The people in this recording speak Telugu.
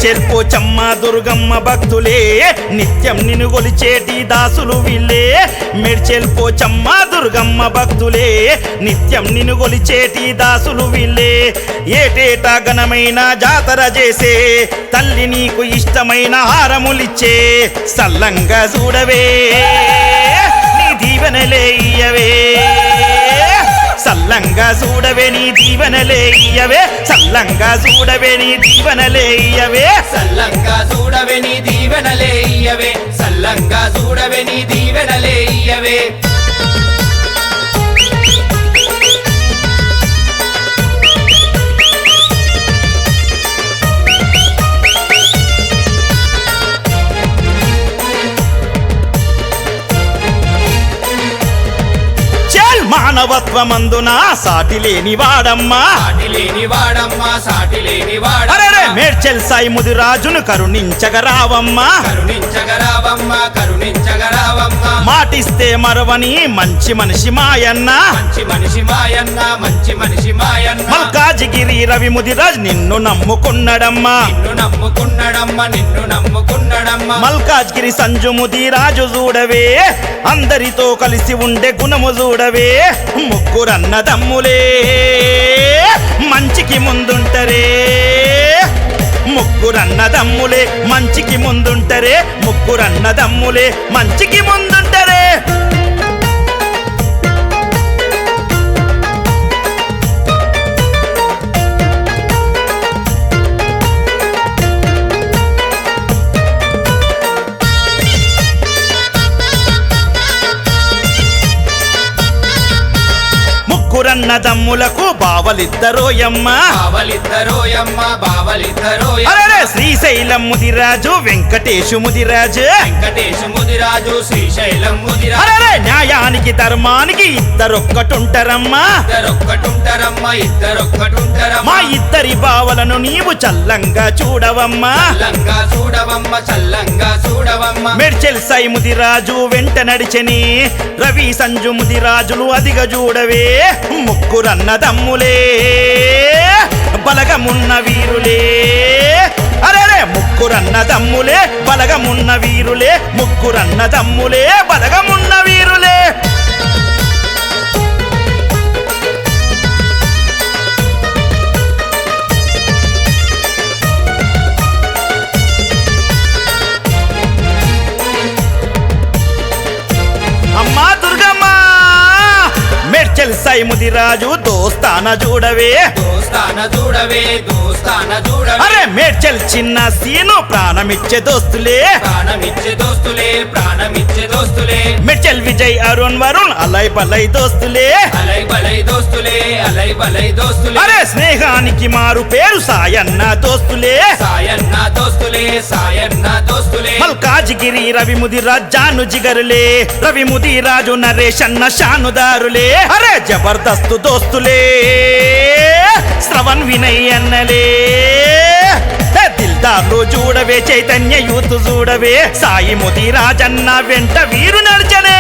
మేడ్చెల్ పోచమ్మ దుర్గమ్మ భక్తులే నిత్యం నిన్ను కొలిచేటి దాసులు వీళ్ళే మేడ్చెల్ పోచమ్మ దుర్గమ్మ భక్తులే నిత్యం నిన్ను కొలిచేటి దాసులు వీళ్ళే ఏటేటా ఘనమైన జాతర చేసే తల్లి నీకు ఇష్టమైన హారములిచ్చే సల్లంగా చూడవే నీ దీవెనలే ఇయ్యవే సల్లంగా చూడవే నీ దీవెనలే ఇయ్యవే సల్లంగా చూడవే నీ దీవెనలే ఇయ్యవే సల్లంగా చూడవే నీ దీవెనలే ఇయ్యవే సల్లంగా చూడవే నీ దీవెనలే ఇయ్యవే మానవత్వమందున సాటి లేని వాడమ్మా అరే మేడ్చెల్ సాయి ముదిరాజును కరుణించగరావమ్మా మాటిస్తే మరవని మంచి మనిషి మాయన్న మల్కాజిగిరి రవి ముదిరాజ్ నిన్ను నమ్ముకున్నడమ్మా మల్కాజ్గిరి సంజు ముదిరాజు చూడవే అందరితో కలిసి ఉండే గుణము చూడవే ముగ్గురన్నదమ్ములే మంచికి ముందుంటరే ముగ్గురన్నదమ్ములే మంచికి ముందుంటరే ముగ్గురన్నదమ్ములే మంచికి ముందుంటరే ముగ్గురన్నదమ్ములకు బావలిద్దరోయమ్మ అరే శ్రీశైలం ముదిరాజు వెంకటేశు ముదిరాజు అరే న్యాయానికి ధర్మానికి ఇద్దరొక్కటుంటారమ్మా మా ఇద్దరి బావలను నీవు చల్లంగా చూడవమ్మా మేడ్చెల్ సాయి ముదిరాజు వెంట నడిచని రవి సంజు ముదిరాజులు అదిగా చూడవే ముగ్గురన్నదమ్ములే బలగమున్న వీరులే అరే ముగ్గురన్నదమ్ములే బలగమున్న వీరులే ముగ్గురన్నదమ్ములే బలగమున్న వీరులే అమ్మా దుర్గమ్మ మేడ్చెల్ సాయి ముదిరాజు దోస్తాన చూడవే అరే మేడ్చెల్ చిన్న సీను ప్రాణమిచ్చే దోస్తులే మేడ్చెల్ విజయ్ అరుణ్ వరుణ్ అలై బలై దోస్తులే అరే స్నేహానికి మారు పేరు సాయన్న దోస్తులే మల్కాజిగిరి రవి ముదిరాజ్ జాను జిగరులే రవి ముదిరాజు నరేష్ అన్న షానుదారులే అరే జబర్దస్తు దోస్తులే శ్రవణ్ వినయ్ అన్నలే దిల్దార్లు చూడవే చైతన్య యూత్ చూడవే సాయి ముదిరాజ్ అన్న వెంట వీరు నడిచనే